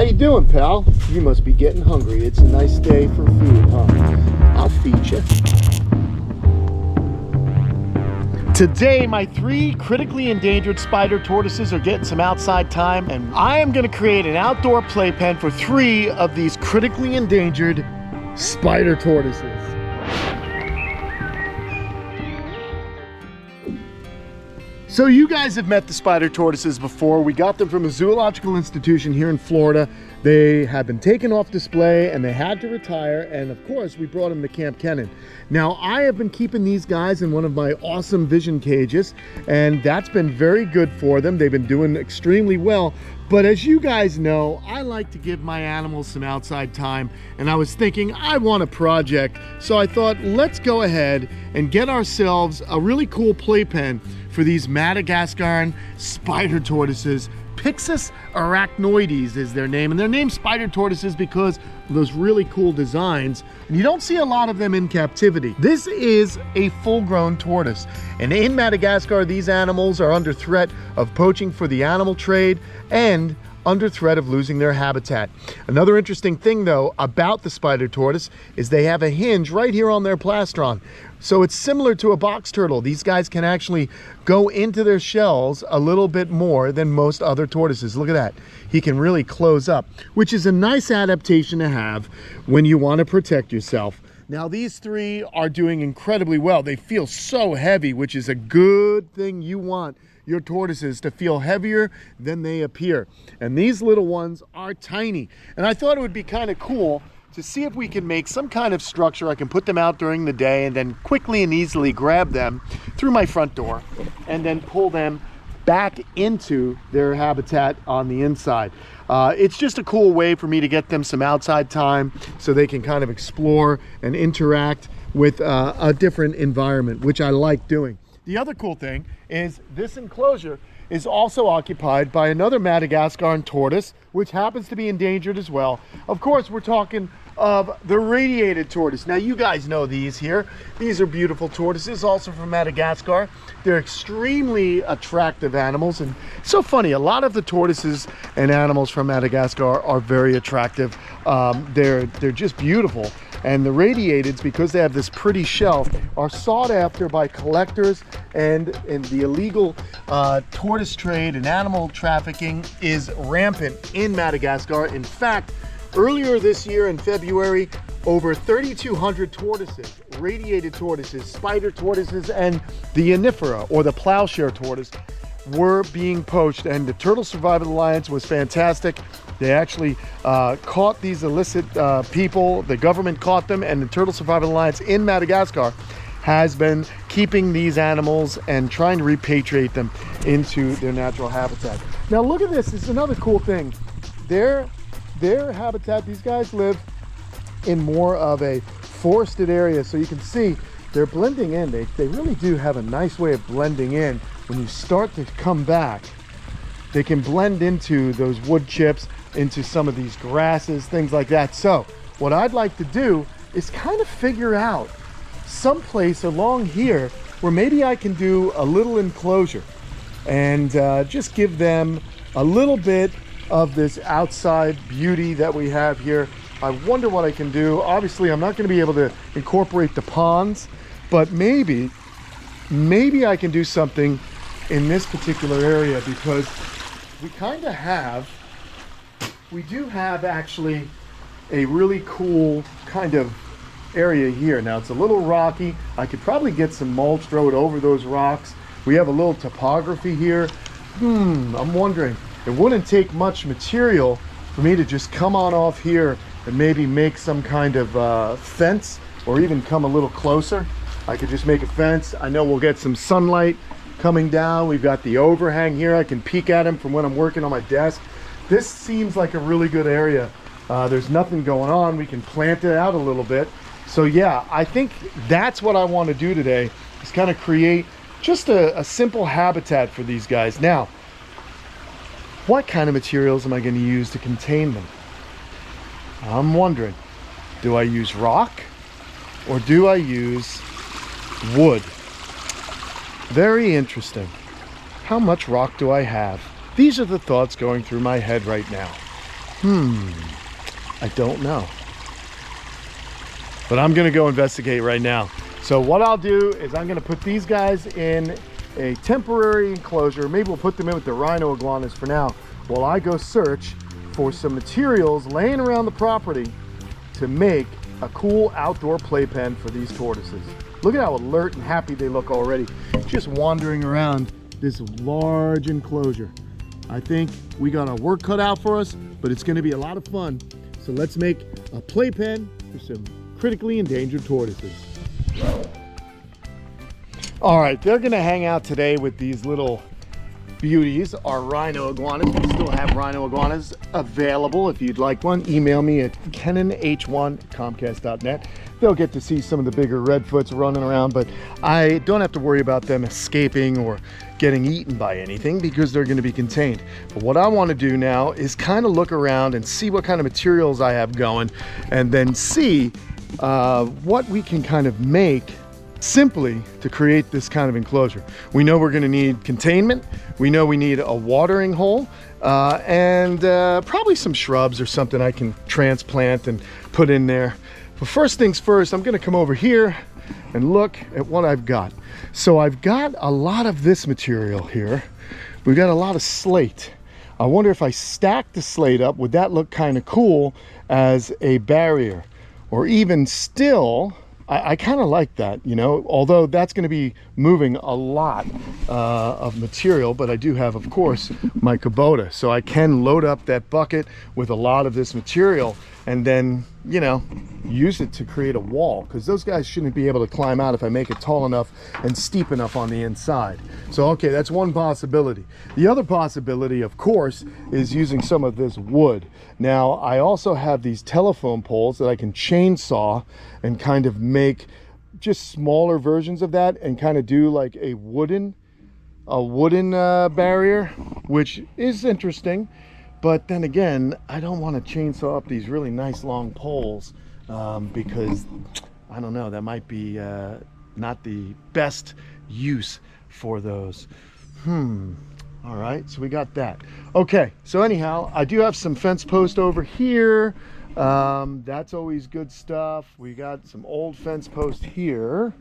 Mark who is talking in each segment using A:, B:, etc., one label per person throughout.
A: How you doing, pal? You must be getting hungry. It's a nice day for food, huh? I'll feed you. Today, my 3 critically endangered spider tortoises are getting some outside time, and I am going to create an outdoor playpen for 3 of these critically endangered spider tortoises. So you guys have met the spider tortoises before. We got them from a zoological institution here in Florida. They have been taken off display and they had to retire, and of course we brought them to Kamp Kenan. Now I have been keeping these guys in one of my awesome vision cages, and that's been very good for them. They've been doing extremely well. But as you guys know, I like to give my animals some outside time, and I was thinking I want a project, so I thought let's go ahead and get ourselves a really cool playpen for these Madagascar spider tortoises. Pyxis arachnoides is their name, and they're named spider tortoises because of those really cool designs, and you don't see a lot of them in captivity. This is a full-grown tortoise, and in Madagascar these animals are under threat of poaching for the animal trade and under threat of losing their habitat. Another interesting thing though about the spider tortoise is they have a hinge right here on their plastron. So it's similar to a box turtle. These guys can actually go into their shells a little bit more than most other tortoises. Look at that. He can really close up, which is a nice adaptation to have when you want to protect yourself. Now these 3 are doing incredibly well. They feel so heavy, which is a good thing. You want your tortoises to feel heavier than they appear. And these little ones are tiny. And I thought it would be kind of cool to see if we can make some kind of structure. I can put them out during the day and then quickly and easily grab them through my front door and then pull them back into their habitat on the inside. It's just a cool way for me to get them some outside time so they can kind of explore and interact with a different environment, which I like doing. The other cool thing is this enclosure is also occupied by another Madagascar tortoise, which happens to be endangered as well. Of course, we're talking of the radiated tortoise. Now you guys know these here. These are beautiful tortoises, also from Madagascar. They're extremely attractive animals, and so funny, a lot of the tortoises and animals from Madagascar are very attractive. They're just beautiful. And the radiateds, because they have this pretty shell, are sought after by collectors, and the illegal tortoise trade and animal trafficking is rampant in Madagascar. In fact, earlier this year in February, over 3,200 tortoises, radiated tortoises, spider tortoises, and the Anifera, or the plowshare tortoise, were being poached, and the Turtle Survival Alliance was fantastic. They actually caught these illicit people. The government caught them, and the Turtle Survival Alliance in Madagascar has been keeping these animals and trying to repatriate them into their natural habitat. Now look at this. This is another cool thing. Their habitat, these guys live in more of a forested area, so you can see they're blending in. They really do have a nice way of blending in. When you start to come back, they can blend into those wood chips, into some of these grasses, things like that. So what I'd like to do is kind of figure out someplace along here where maybe I can do a little enclosure and just give them a little bit of this outside beauty that we have here. I wonder what I can do. Obviously I'm not going to be able to incorporate the ponds, but maybe I can do something in this particular area, because we do have actually a really cool kind of area here. Now it's a little rocky. I could probably get some mulch, throw it over those rocks. We have a little topography here. I'm wondering, it wouldn't take much material for me to just come on off here and maybe make some kind of fence, or even come a little closer. I could just make a fence. I know we'll get some sunlight coming down. We've got the overhang here. I can peek at him from when I'm working on my desk. This seems like a really good area. There's nothing going on. We can plant it out a little bit. So yeah, I think that's what I want to do today, is kind of create just a simple habitat for these guys. Now, what kind of materials am I going to use to contain them? I'm wondering, do I use rock or do I use wood? Very interesting. How much rock do I have? These are the thoughts going through my head right now. I don't know. But I'm gonna go investigate right now. So what I'll do is I'm gonna put these guys in a temporary enclosure. Maybe we'll put them in with the rhino iguanas for now, while I go search for some materials laying around the property to make a cool outdoor playpen for these tortoises. Look at how alert and happy they look already, just wandering around this large enclosure. I think we got our work cut out for us, but it's gonna be a lot of fun. So let's make a playpen for some critically endangered tortoises. All right, they're gonna hang out today with these little beauties, our rhino iguanas. We still have rhino iguanas available. If you'd like one, email me at kenanh1@comcast.net. They'll get to see some of the bigger redfoots running around, but I don't have to worry about them escaping or getting eaten by anything because they're going to be contained. But what I want to do now is kind of look around and see what kind of materials I have going, and then see what we can kind of make simply to create this kind of enclosure. We know we're going to need containment. We know we need a watering hole, and probably some shrubs or something I can transplant and put in there. But first things first, I'm going to come over here and look at what I've got. So I've got a lot of this material here. We've got a lot of slate. I wonder if I stack the slate up, would that look kind of cool as a barrier? Or even still, I kind of like that, you know, although that's going to be moving a lot of material, but I do have, of course, my Kubota, so I can load up that bucket with a lot of this material and then, you know, use it to create a wall, because those guys shouldn't be able to climb out if I make it tall enough and steep enough on the inside. So, okay, that's one possibility. The other possibility, of course, is using some of this wood. Now, I also have these telephone poles that I can chainsaw and kind of make just smaller versions of that and kind of do like a wooden barrier, which is interesting. But then again, I don't want to chainsaw up these really nice long poles because, I don't know, that might be not the best use for those. All right, so we got that. Okay, so anyhow, I do have some fence post over here. That's always good stuff. We got some old fence post here.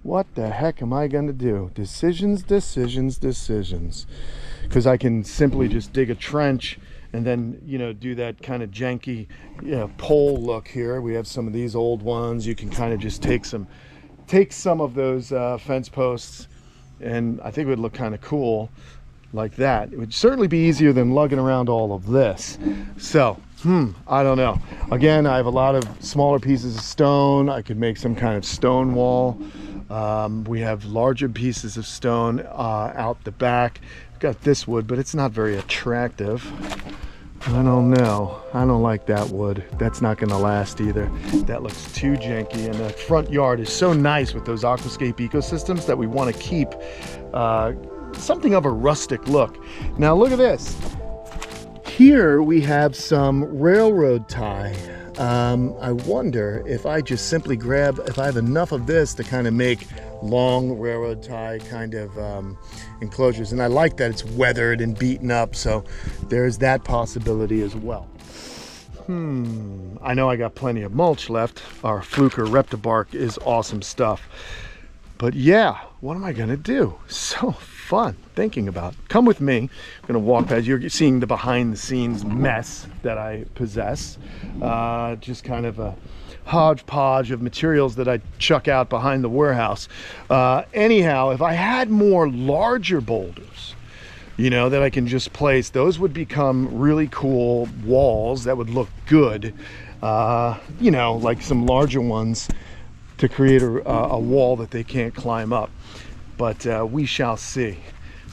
A: What the heck am I gonna do? Decisions, decisions, decisions. Because I can simply just dig a trench and then, you know, do that kind of janky, you know, pole look here. We have some of these old ones. You can kind of just take some of those fence posts, and I think it would look kind of cool like that. It would certainly be easier than lugging around all of this. So, I don't know. Again, I have a lot of smaller pieces of stone. I could make some kind of stone wall. We have larger pieces of stone out the back. Got this wood, but it's not very attractive. I don't know. I don't like that wood. That's not going to last either. That looks too janky, and the front yard is so nice with those aquascape ecosystems that we want to keep something of a rustic look. Now look at this. Here we have some railroad tie. I wonder if I just simply if I have enough of this to kind of make long railroad tie kind of enclosures. And I like that it's weathered and beaten up, so there's that possibility as well. I know I got plenty of mulch left. Our Fluker reptile is awesome stuff. But yeah, what am I gonna do? So fun thinking about. Come with me. I'm gonna walk past. You're seeing the behind the scenes mess that I possess. Just kind of a hodgepodge of materials that I chuck out behind the warehouse. Anyhow, if I had more larger boulders, you know, that I can just place, those would become really cool walls that would look good. You know, like some larger ones to create a wall that they can't climb up. But we shall see.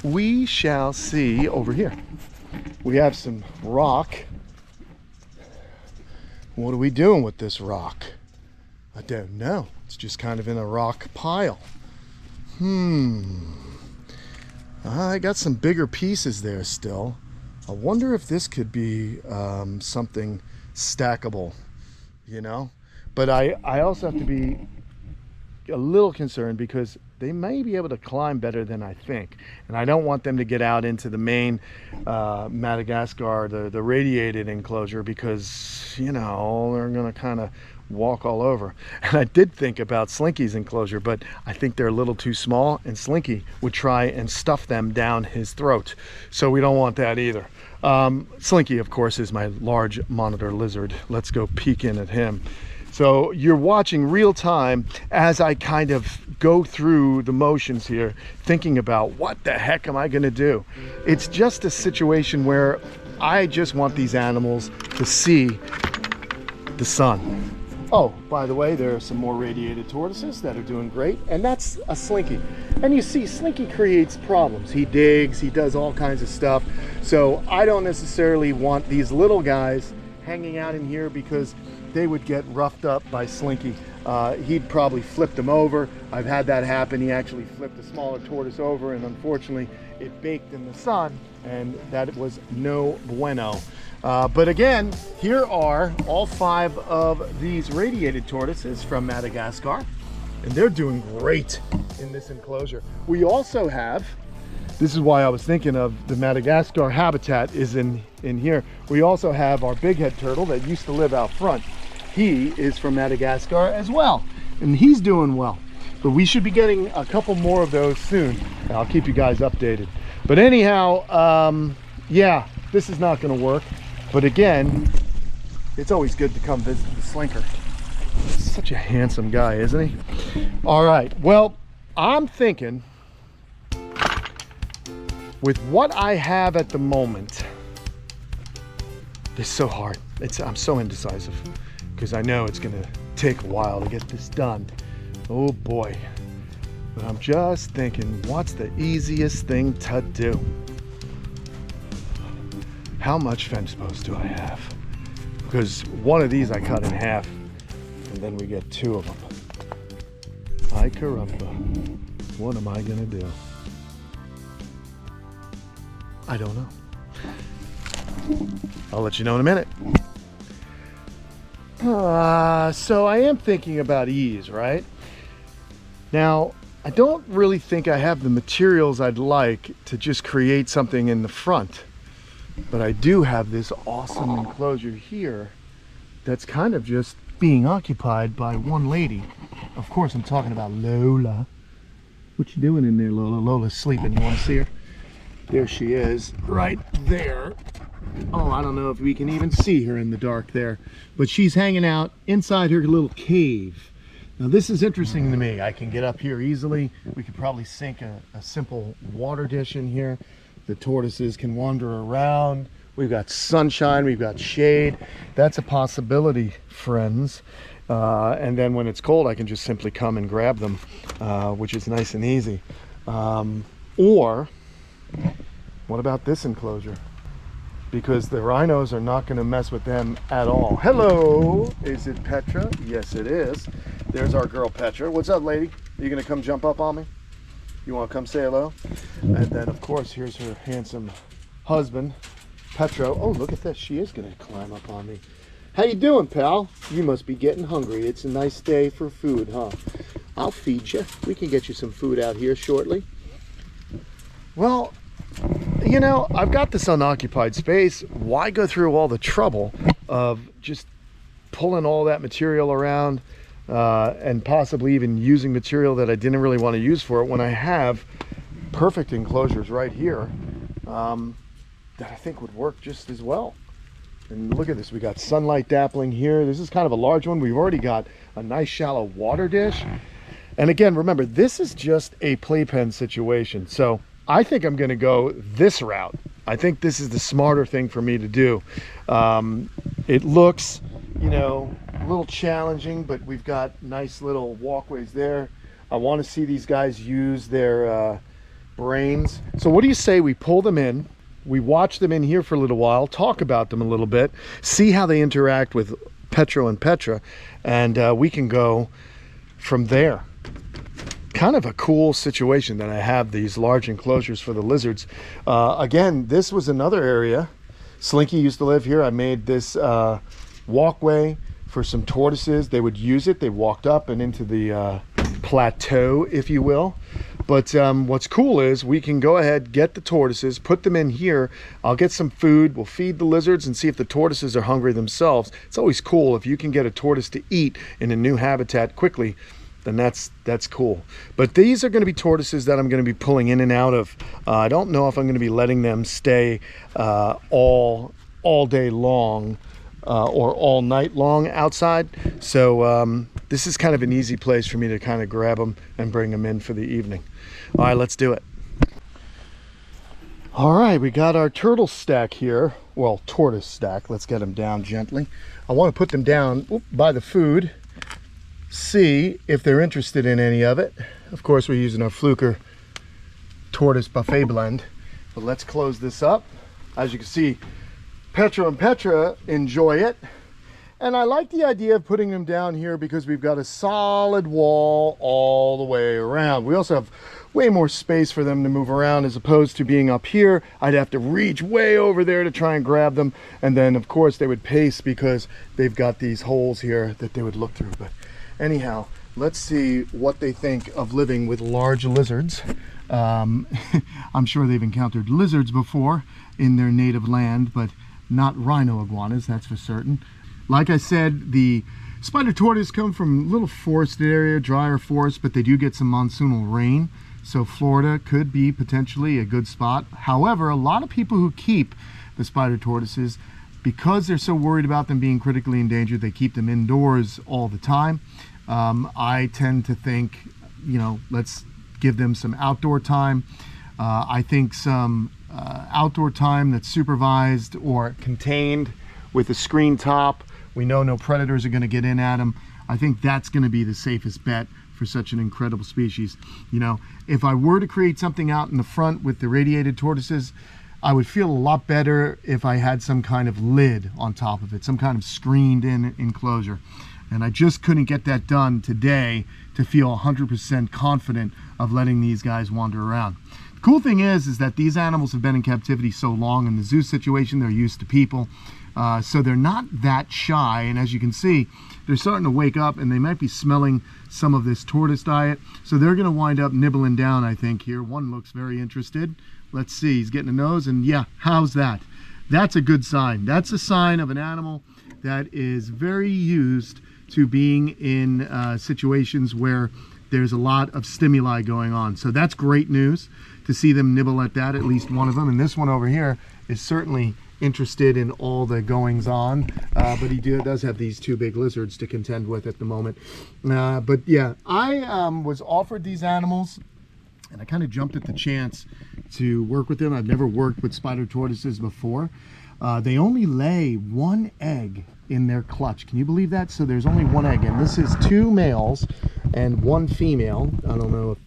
A: We shall see over here. We have some rock. What are we doing with this rock? I don't know. It's just kind of in a rock pile. I got some bigger pieces there still. I wonder if this could be something stackable, you know? But I also have to be a little concerned because they may be able to climb better than I think. And I don't want them to get out into the main Madagascar, the radiated enclosure, because, you know, they're going to kind of walk all over. And I did think about Slinky's enclosure, but I think they're a little too small, and Slinky would try and stuff them down his throat. So we don't want that either. Slinky, of course, is my large monitor lizard. Let's go peek in at him. So you're watching real time as I kind of go through the motions here, thinking about what the heck am I going to do? It's just a situation where I just want these animals to see the sun. Oh, by the way, there are some more radiated tortoises that are doing great, and that's a Slinky. And you see, Slinky creates problems. He digs, he does all kinds of stuff. So I don't necessarily want these little guys hanging out in here because they would get roughed up by Slinky. He'd probably flip them over. I've had that happen. He actually flipped a smaller tortoise over, and unfortunately it baked in the sun, and that was no bueno. But again, here are all 5 of these radiated tortoises from Madagascar, and they're doing great in this enclosure. We also have, this is why I was thinking of the Madagascar habitat is in here. We also have our bighead turtle that used to live out front. He is from Madagascar as well, and he's doing well. But we should be getting a couple more of those soon. I'll keep you guys updated. But anyhow, yeah, this is not going to work. But again, it's always good to come visit the Slinker. Such a handsome guy, isn't he? All right, well, I'm thinking with what I have at the moment, it's so hard. I'm so indecisive because I know it's gonna take a while to get this done. Oh boy. But I'm just thinking, what's the easiest thing to do? How much fence post do I have? Because one of these I cut in half, and then we get 2 of them. Ay caramba. What am I gonna do? I don't know. I'll let you know in a minute. So I am thinking about ease, right? Now, I don't really think I have the materials I'd like to just create something in the front. But I do have this awesome enclosure here that's kind of just being occupied by one lady. Of course, I'm talking about Lola. What you doing in there, Lola? Lola's sleeping. You want to see her? There she is, right there. Oh, I don't know if we can even see her in the dark there. But she's hanging out inside her little cave. Now, this is interesting to me. I can get up here easily. We could probably sink a simple water dish in here. The tortoises can wander around. We've got sunshine, we've got shade. That's a possibility, friends. And then when it's cold, I can just simply come and grab them, which is nice and easy. Or, what about this enclosure? Because the rhinos are not going to mess with them at all. Hello, is it Petra? Yes, it is. There's our girl Petra. What's up, lady? Are you going to come jump up on me? You want to come say hello? And then, of course, here's her handsome husband, Petro. Oh, look at this. She is going to climb up on me. How you doing, pal? You must be getting hungry. It's a nice day for food, huh? I'll feed you. We can get you some food out here shortly. Well, you know, I've got this unoccupied space. Why go through all the trouble of just pulling all that material around and possibly even using material that I didn't really want to use for it when I have perfect enclosures right here that I think would work just as well. And look at this, we got sunlight dappling here. This is kind of a large one. We've already got a nice shallow water dish. And again, remember, this is just a playpen situation. So I think I'm gonna go this route. I think this is the smarter thing for me to do. It looks, you know, a little challenging, but we've got nice little walkways there. I want to see these guys use their brains. So what do you say we pull them in, we watch them in here for a little while, talk about them a little bit, see how they interact with Petro and Petra, and we can go from there. Kind of a cool situation that I have these large enclosures for the lizards. Again, this was another area. Slinky used to live here. I made this walkway for some tortoises. They would use it. They walked up and into the plateau, if you will. But what's cool is we can go ahead, get the tortoises, put them in here. I'll get some food. We'll feed the lizards and see if the tortoises are hungry themselves. It's always cool if you can get a tortoise to eat in a new habitat quickly. Then that's cool. But these are going to be tortoises that I'm going to be pulling in and out of. I don't know if I'm going to be letting them stay all day long or all night long outside. So this is kind of an easy place for me to kind of grab them and bring them in for the evening. All right, let's do it. All right, we got our turtle stack here. Well, tortoise stack. Let's get them down gently. I want to put them down by the food. See if they're interested in any of it. Of course, we're using our Fluker tortoise buffet blend. But let's close this up. As you can see, Petra and Petra enjoy it. And I like the idea of putting them down here because we've got a solid wall all the way around. We also have way more space for them to move around as opposed to being up here. I'd have to reach way over there to try and grab them. And then, of course, they would pace because they've got these holes here that they would look through. But anyhow, let's see what they think of living with large lizards. I'm sure they've encountered lizards before in their native land, but not rhino iguanas, that's for certain. Like I said, the spider tortoise come from a little forested area, drier forest, but they do get some monsoonal rain. So Florida could be potentially a good spot. However, a lot of people who keep the spider tortoises, because they're so worried about them being critically endangered, they keep them indoors all the time. I tend to think, you know, let's give them some outdoor time. I think some outdoor time that's supervised or contained with a screen top. We know no predators are going to get in at them. I think that's going to be the safest bet for such an incredible species. You know, if I were to create something out in the front with the radiated tortoises, I would feel a lot better if I had some kind of lid on top of it, some kind of screened in enclosure. And I just couldn't get that done today to feel 100% confident of letting these guys wander around. The cool thing is that these animals have been in captivity so long in the zoo situation, they're used to people. So they're not that shy, and as you can see, they're starting to wake up and they might be smelling some of this tortoise diet. So they're going to wind up nibbling down, I think, here. One looks very interested. Let's see, he's getting a nose, and yeah, how's that? That's a good sign. That's a sign of an animal that is very used to being in situations where there's a lot of stimuli going on. So that's great news to see them nibble at that, at least one of them. And this one over here is certainly interested in all the goings on, but he does have these two big lizards to contend with at the moment. But yeah, I was offered these animals and I kind of jumped at the chance to work with them. I've never worked with spider tortoises before. They only lay one egg in their clutch. Can you believe that? So there's only one egg, and this is 2 males and 1 female. I don't know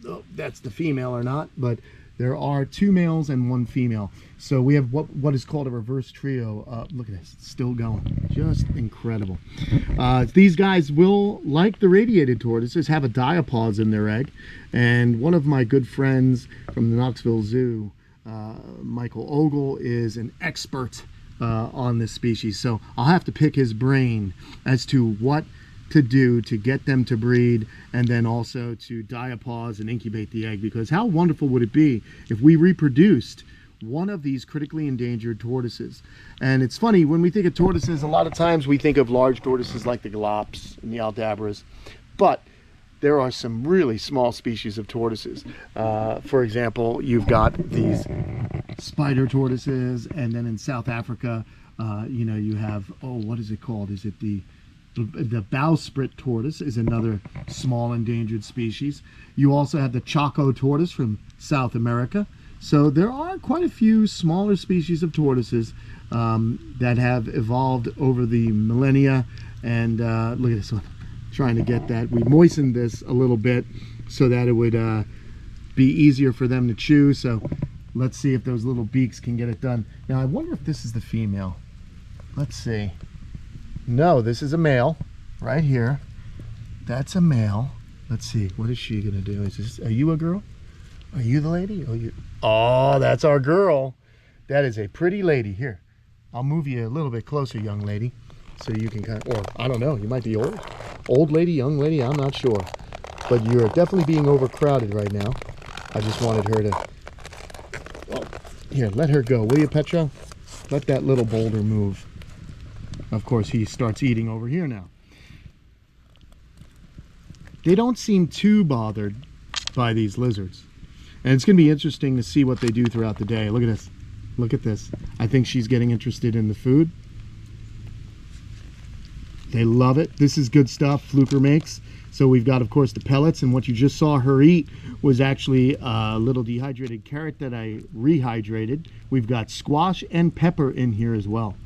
A: if that's the female or not, but there are 2 males and 1 female. So we have what is called a reverse trio. Look at this, it's still going. Just incredible. These guys will, like the radiated tortoises, have a diapause in their egg. And one of my good friends from the Knoxville Zoo, Michael Ogle, is an expert on this species. So I'll have to pick his brain as to what to do to get them to breed, and then also to diapause and incubate the egg, because how wonderful would it be if we reproduced one of these critically endangered tortoises? And it's funny, when we think of tortoises, a lot of times we think of large tortoises like the galops and the aldabras, but there are some really small species of tortoises. For example, you've got these spider tortoises, and then in South Africa, you know, you have, oh, what is it called? Is it the bowsprit tortoise is another small endangered species. You also have the Chaco tortoise from South America. So there are quite a few smaller species of tortoises that have evolved over the millennia. And look at this one, trying to get that. We moistened this a little bit so that it would be easier for them to chew. So let's see if those little beaks can get it done. Now I wonder if this is the female. Let's see. No, this is a male right here. That's a male. Let's see, what is she gonna do? Is this, are you a girl? Are you the lady? Oh, that's our girl. That is a pretty lady. Here, I'll move you a little bit closer, young lady, so you can kind of, or I don't know, you might be old lady, young lady, I'm not sure, but you're definitely being overcrowded right now. I just wanted her to, well, here, let her go, will you, Petro? Let that little boulder move. Of course, he starts eating over here now. They don't seem too bothered by these lizards. And it's going to be interesting to see what they do throughout the day. Look at this. Look at this. I think she's getting interested in the food. They love it. This is good stuff Fluker makes. So we've got, of course, the pellets, and what you just saw her eat was actually a little dehydrated carrot that I rehydrated. We've got squash and pepper in here as well.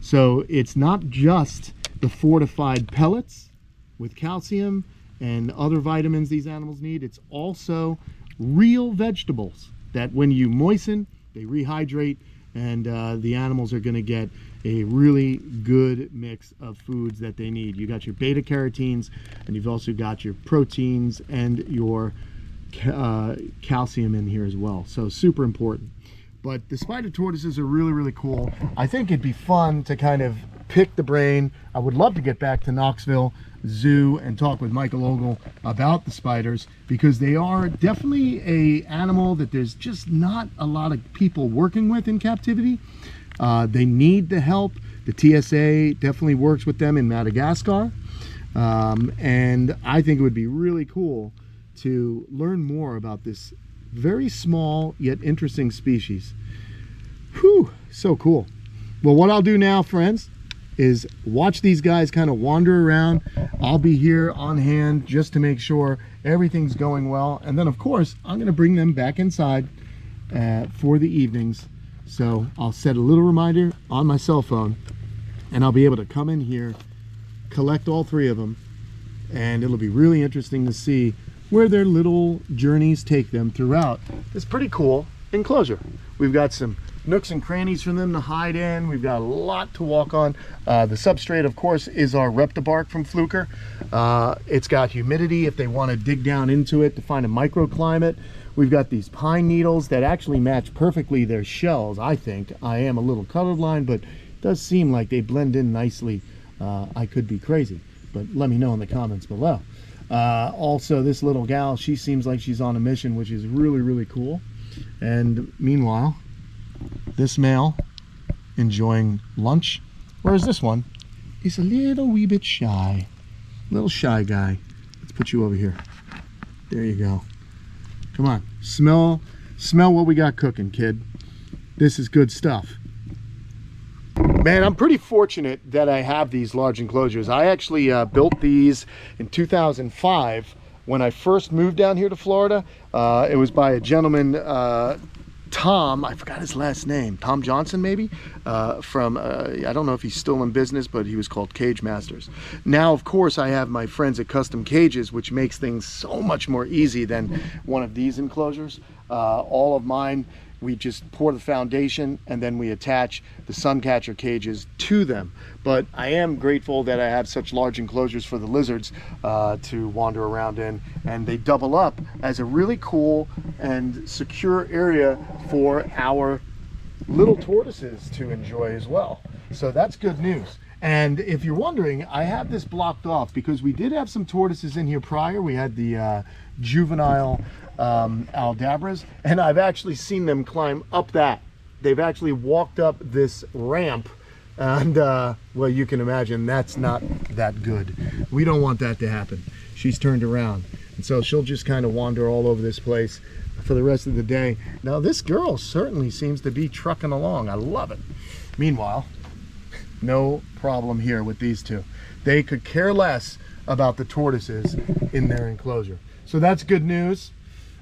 A: So it's not just the fortified pellets with calcium and other vitamins these animals need. It's also real vegetables that when you moisten, they rehydrate, and the animals are going to get a really good mix of foods that they need. You got your beta carotenes, and you've also got your proteins and your calcium in here as well. So super important. But the spider tortoises are really, really cool. I think it'd be fun to kind of pick the brain. I would love to get back to Knoxville Zoo and talk with Michael Ogle about the spiders, because they are definitely a animal that there's just not a lot of people working with in captivity. They need the help. The TSA definitely works with them in Madagascar. And I think it would be really cool to learn more about this very small yet interesting species. Whew, so cool. Well, what I'll do now, friends, is watch these guys kind of wander around. I'll be here on hand just to make sure everything's going well. And then, of course, I'm going to bring them back inside for the evenings. So I'll set a little reminder on my cell phone, and I'll be able to come in here, collect all three of them, and it'll be really interesting to see where their little journeys take them throughout this pretty cool enclosure. We've got some nooks and crannies for them to hide in. We've got a lot to walk on. The substrate, of course, is our Reptibark from Fluker. It's got humidity if they want to dig down into it to find a microclimate. We've got these pine needles that actually match perfectly their shells, I think. I am a little colorblind, but it does seem like they blend in nicely. I could be crazy, but let me know in the comments below. Also, this little gal, she seems like she's on a mission, which is really, really cool. And meanwhile, this male enjoying lunch, whereas this one is a little wee bit shy. Little shy guy. Let's put you over here. There you go. Come on, smell what we got cooking, kid. This is good stuff. Man, I'm pretty fortunate that I have these large enclosures. I actually built these in 2005 when I first moved down here to Florida. It was by a gentleman, Tom, I forgot his last name, Tom Johnson maybe, from, I don't know if he's still in business, but he was called Cage Masters. Now, of course, I have my friends at Custom Cages, which makes things so much more easy than one of these enclosures. All of mine, we just pour the foundation and then we attach the sun catcher cages to them. But I am grateful that I have such large enclosures for the lizards to wander around in, and they double up as a really cool and secure area for our little tortoises to enjoy as well. So that's good news. And if you're wondering, I have this blocked off because we did have some tortoises in here prior. We had the juvenile aldabras, and I've actually seen them climb up that. They've actually walked up this ramp, and well, you can imagine that's not that good. We don't want that to happen. She's turned around, and so she'll just kind of wander all over this place for the rest of the day. Now this girl certainly seems to be trucking along. I love it. Meanwhile, no problem here with these two. They could care less about the tortoises in their enclosure. So that's good news.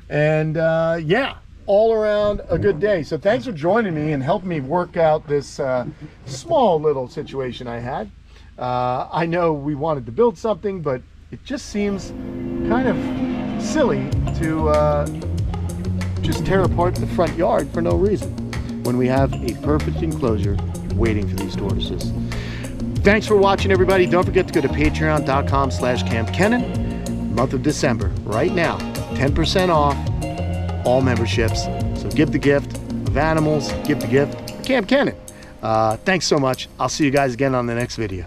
A: And yeah, all around a good day. So thanks for joining me and helping me work out this small little situation I had. I know we wanted to build something, but it just seems kind of silly to just tear apart the front yard for no reason when we have a perfect enclosure waiting for these tortoises. Thanks for watching, everybody. Don't forget to go to patreon.com/Kamp Kenan. Month of December, right now, 10% off all memberships. So give the gift of animals, give the gift of Kamp Kenan. Thanks so much. I'll see you guys again on the next video.